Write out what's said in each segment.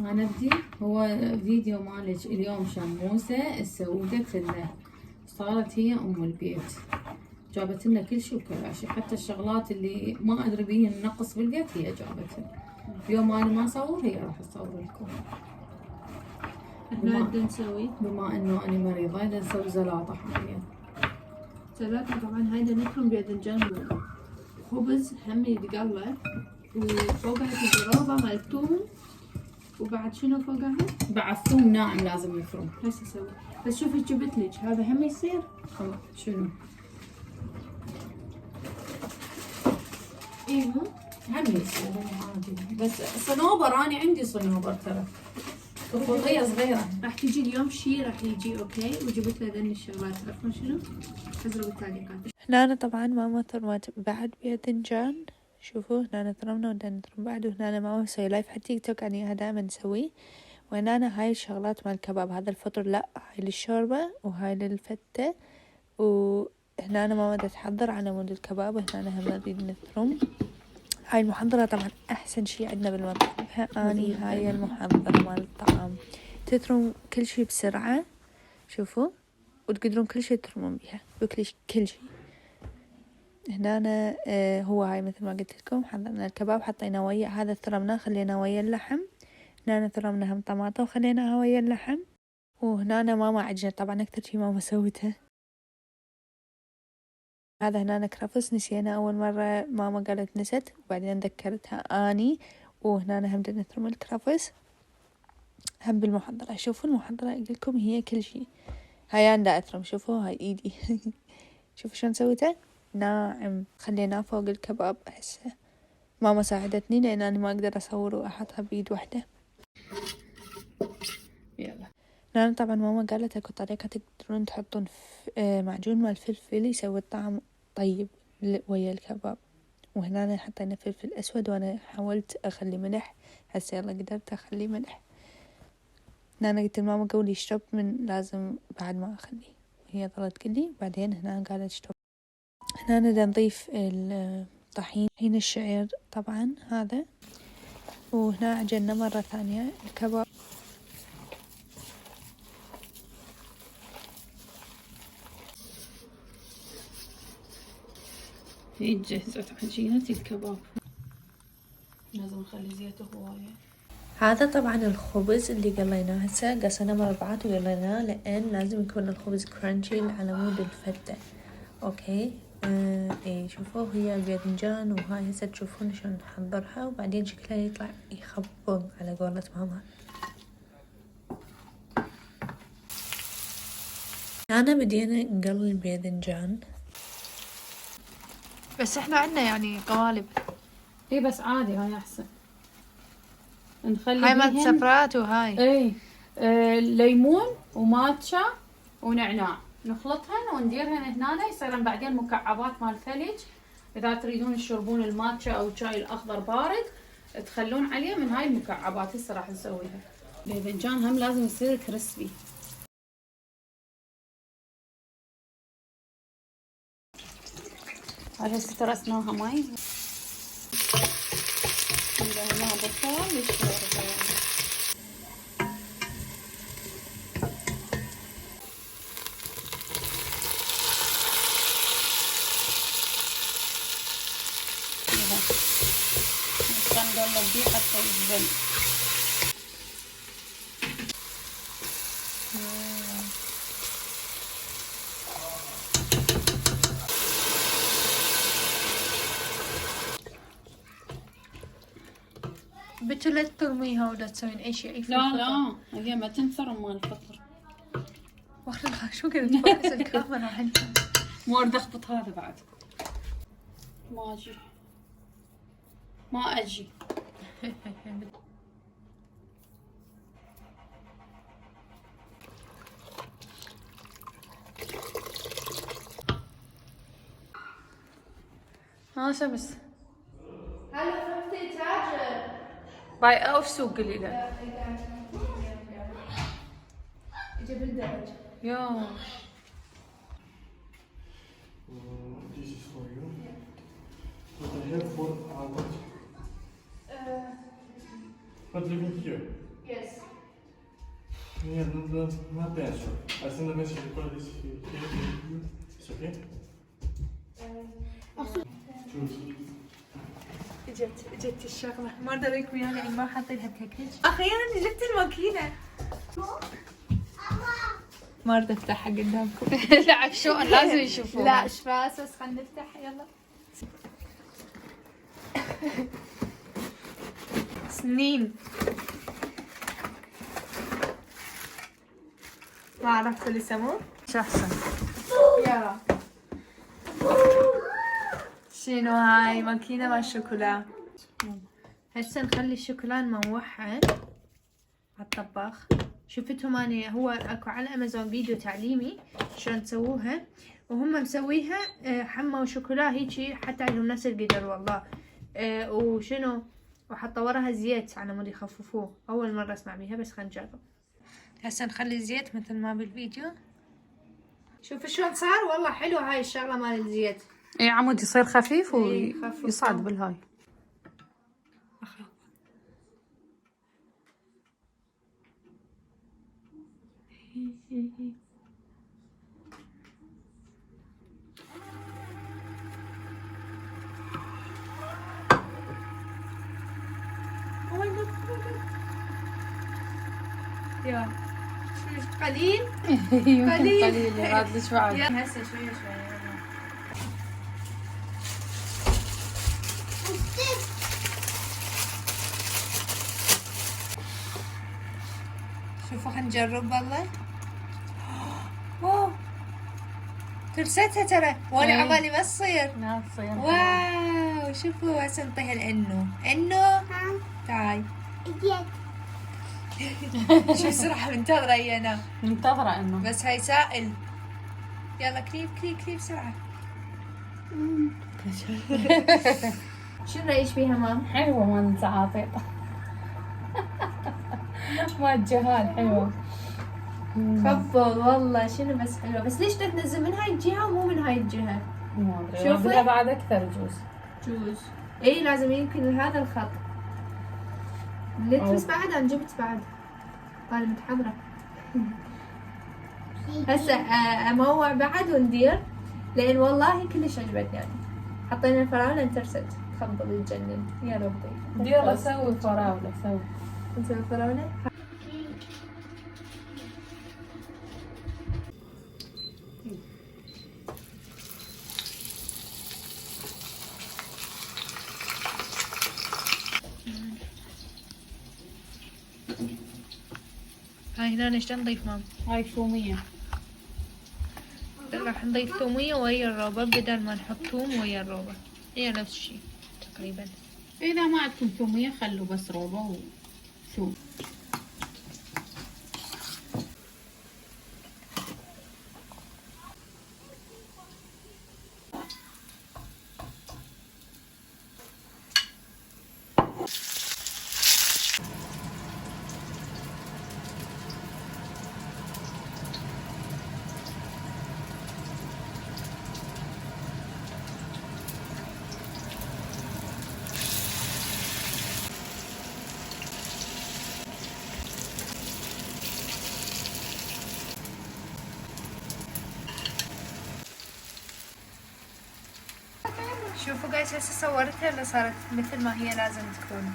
هندي هو فيديو مالك اليوم شموسة سودت لنا، صارت هي أم البيت، جابت لنا كل شيء وكل شيء، حتى الشغلات اللي ما أدري بيه نقص بالبيت هي جابتها. اليوم أنا ما أصور، هي راح أصور لكم. بما إنه أنا مريضة نسوي زلاطة حاليا. زلاطة طبعا هاي نفرم باذنجان وخبز هم يتقلى، وفوقها الجرابة مال الثوم، وبعد شنو فوقها؟ بعد ثوم ناعم لازم نفرم. هسه اسوي، بس شوفي جبت لك هذا هم يصير. شنو؟ ايوه هم يصير عادي، بس صنوبر أنا عندي صنوبر ترى، طفولية صغيرة. راح تجي اليوم شي راح يجي اوكي، وجبت له ذني الشغلات تعرفون شنو؟ حزروا بالتعليقات. هنا أنا طبعا ماما ثرمت بعد باذنجان، شوفوا هنا ثرمنا ودنا نثرم بعد، وهنا ماما مسوي لايف على تيك توك أنا دائما نسوي. وهنا هاي الشغلات مال الكباب، هذا الفطر لا هاي للشوربة وهاي للفتة، وهنا ماما دا تحضر على مود الكباب، وهنا هم نريد نثرم. هاي المحضرة طبعا أحسن شي عندنا بالمطبخ، أني هاي المحضرة مال الطعام، تثرم كل شي بسرعة، شوفوا، وتقدرون كل شي تثرمون بيها كل شي. هنا هو هاي مثل ما قلت لكم حضرنا الكباب، حطينا ويا هذا ثرمناه خلينا ويا اللحم، هنا ثرمنا هم طماطة وخليناها ويا اللحم. وهنا ماما عجنت طبعا أكثر شي ماما سوتها. هذا هنا كرفس نسينا أول مرة، ماما قالت نست وبعدين ذكرتها أني. وهنا هم بدنا نثرم الكرفس هم بالمحضرة. شوفوا المحضرة أقولكم هي كل شي. هاي أنا دا أثرم، شوفوا هاي إيدي شوفوا شلون سويته ناعم، خليناه فوق الكباب. هسه ماما ساعدتني لأن أنا ما أقدر أصور وأحطها بإيد واحدة. يلا لأن طبعا ماما قالت اكو طريقة تقدرون تحطون معجون مال فلفل يسوي الطعم طيب ويا الكباب. وهنا حطينا فلفل أسود، وأنا حاولت أخلي ملح، هسه يلا قدرت أخلي ملح. هنا قلت لماما قولي اشرب من لازم بعد ما أخليه، هي ظلت تقلي بعدين هنا قالت اشرب. هنا دا نضيف الطحين، طحين الشعير طبعا هذا. وهنا عجلنا مرة ثانية الكباب. هي جهزت عجينة الكباب، لازم نخلي زيته هواية. هذا طبعا الخبز اللي قليناه، هسه قصينا مربعات وقليناه لأن لازم يكون الخبز كرانشي على مود الفتة. اوكي اي شوفوا هي الباذنجان، وهاي هسه تشوفون شلون نحضرها، وبعدين شكلها يطلع يخبل على قولة ماما. أنا بدينا نقلي الباذنجان، بس احنا عندنا يعني قوالب. اي بس عادي هاي احسن، نخلي هاي مال بيهن سفرات وهاي اي ليمون وماتشا ونعناع، نخلطهن ونديرهن هنا يصيرن بعدين مكعبات مال ثلج. اذا تريدون تشربون الماتشا او الشاي الاخضر بارد تخلون عليه من هاي المكعبات. هسه راح نسويها. الباذنجان هم لازم يصير كريسبي. هاي هسه ترسناها ماي، نزلناها بصل للشوربة. نقلب بيه حتى يذبل. بنتو لا ترميها ولا تسوين اي شيء اي لا هي ما تنثرم مال الفطر. والله شو قاعدة تفحص الكاميرا عندها. مو اريد اخبط هذا بعد. ما اجي ها شمس هلا فهمتي تاجر باي اوف سوق قليله جيب الدرج. يا This is for you. What I have for Albert. But living here. Yes. Yeah, no penso. I send a message to call this here. It's okay? Choose. اجت الشغلة ما ادري اوريكم اياها يعني ما حاطينها بكاكيج. اخيرا جبت الماكينة. ما اريد افتحها قدامكم. لا شو لازم يشوفوها. لا ايش راس بس خلينا نفتح يلا. سنين ما عرفت اللي يسموه شو احسن. يلا شنو هاي ماكينة مال الشوكولا. هسه نخلي الشوكولا نموحها على الطباخ. شفتهم اني هو اكو على امازون فيديو تعليمي شلون تسووها وهم مسويها حمى وشوكولا هيجي حتى عندهم نفس القدر والله. وشنو وحطوا وراها زيت على مود يخففوه. اول مرة اسمع بيها بس خلينا نجرب. هسه نخلي الزيت مثل ما بالفيديو. شوف شلون صار والله حلو هاي الشغلة مال الزيت. اي عمود يصير خفيف يخفف. ويصعد بالهاي. يا قليل قليل هذا ايش بعد. يا هسه شوية شوية يلا. شوفوا خلينا نجرب والله. واو ترستها ترى وانا إيه. عبالي ما تصير. ما تصير. واو شوفوا هسه نطيها انه تعال. شو صراحة منتظرة هي انا منتظرة انه بس هاي سائل. يلا كليب كليب كليب بسرعة. شو رأيك فيها مام؟ حلوة ما ننسى عاطيطة. ما الجهال حلوة. خبل والله شنو بس حلوة. بس ليش تنزل من هاي الجهة ومو من هاي الجهة؟ ما ادري. شوفي. بدها بعد اكثر يجوز. جوز اي لازم يمكن هذا الخط نلبس بعد. انا جبت بعد انا متحضرة. هسه اموع بعد وندير لان والله كلش عجبتني يعني. حطينا الفراولة انترست تخبل الجنن يا ربي. يلا سوي فراولة سوي. نسوي الفراولة. هاي هنا ايش نضيف مام؟ هاي ثومية. راح نضيف ثومية ويا الروبة بدل ما نحط ثوم ويا الروبة. هي نفس الشي تقريبا. اذا ما عندكم ثومية خلوا بس روبة وثوم. شوفوا جايز هسه صورتها اللي صارت مثل ما هي لازم تكون.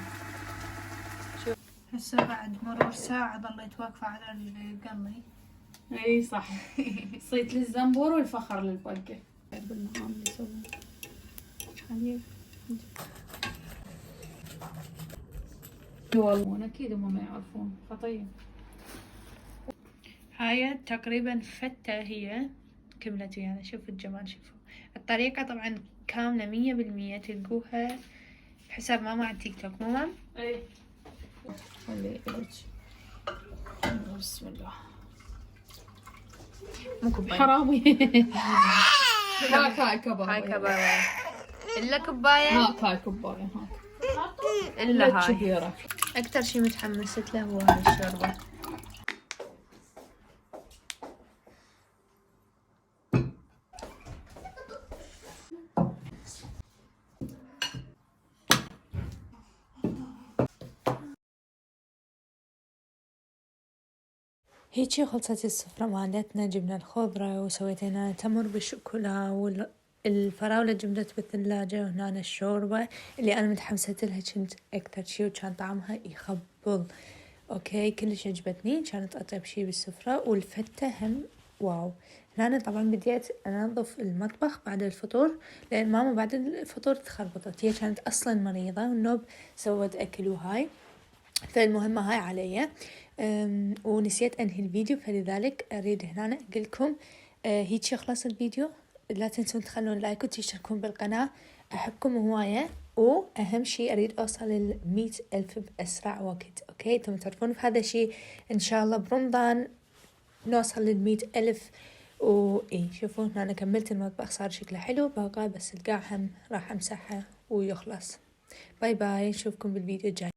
شوف هسه بعد مرور ساعة ضليت واقفة على القلي. اي صح. صيت للزنبور والفخر للبقة. بالنهار اللي يسوون حليب. والله اكيد هم ما يعرفون خطية. هاي تقريبا فتة هي كملت ويانا. شوفوا الجمال. شوفوا الطريقة طبعا كاملة 100% تلقوها بحساب ماما على التيك توك مو مام؟ اي خلي بسم الله. مو كوباية حرامي. هاي كبابة. هاي كبابة إلا كوباية. هاي كبابة إلا هاي. كبيرة. أكتر شي متحمست له هو هاي الشوربة. هيجي خلصت السفرة مالتنا، جبنا الخضرة وسويتنا تمر بالشوكولا والفراولة جمدت بالثلاجة، وهنا الشوربة اللي أنا متحمسة لها كنت أكثر شي، وكان طعمها يخبل. أوكي كلش عجبتني، كانت أطيب شي بالسفرة. والفتة هم واو. هنا طبعا بديت أنظف المطبخ بعد الفطور، لأن ماما بعد الفطور تخربطت، هي كانت أصلا مريضة والنوب سوت أكل وهاي، فالمهمة هاي علي. ونسيت أنهي الفيديو، فلذلك أريد هنا أقولكم هيك خلص الفيديو. لا تنسون تخلون لايك وتشتركون بالقناة، أحبكم هواية. وأهم شي أريد أوصل 100,000 بأسرع وقت. أوكي انتم تعرفون بهذا الشي، إن شاء الله برمضان نوصل 100,000. وإيه شوفون أنا كملت المطبخ صار شكله حلو، بقى بس القاع هم راح أمسحه ويخلص. باي باي، نشوفكم بالفيديو الجاي.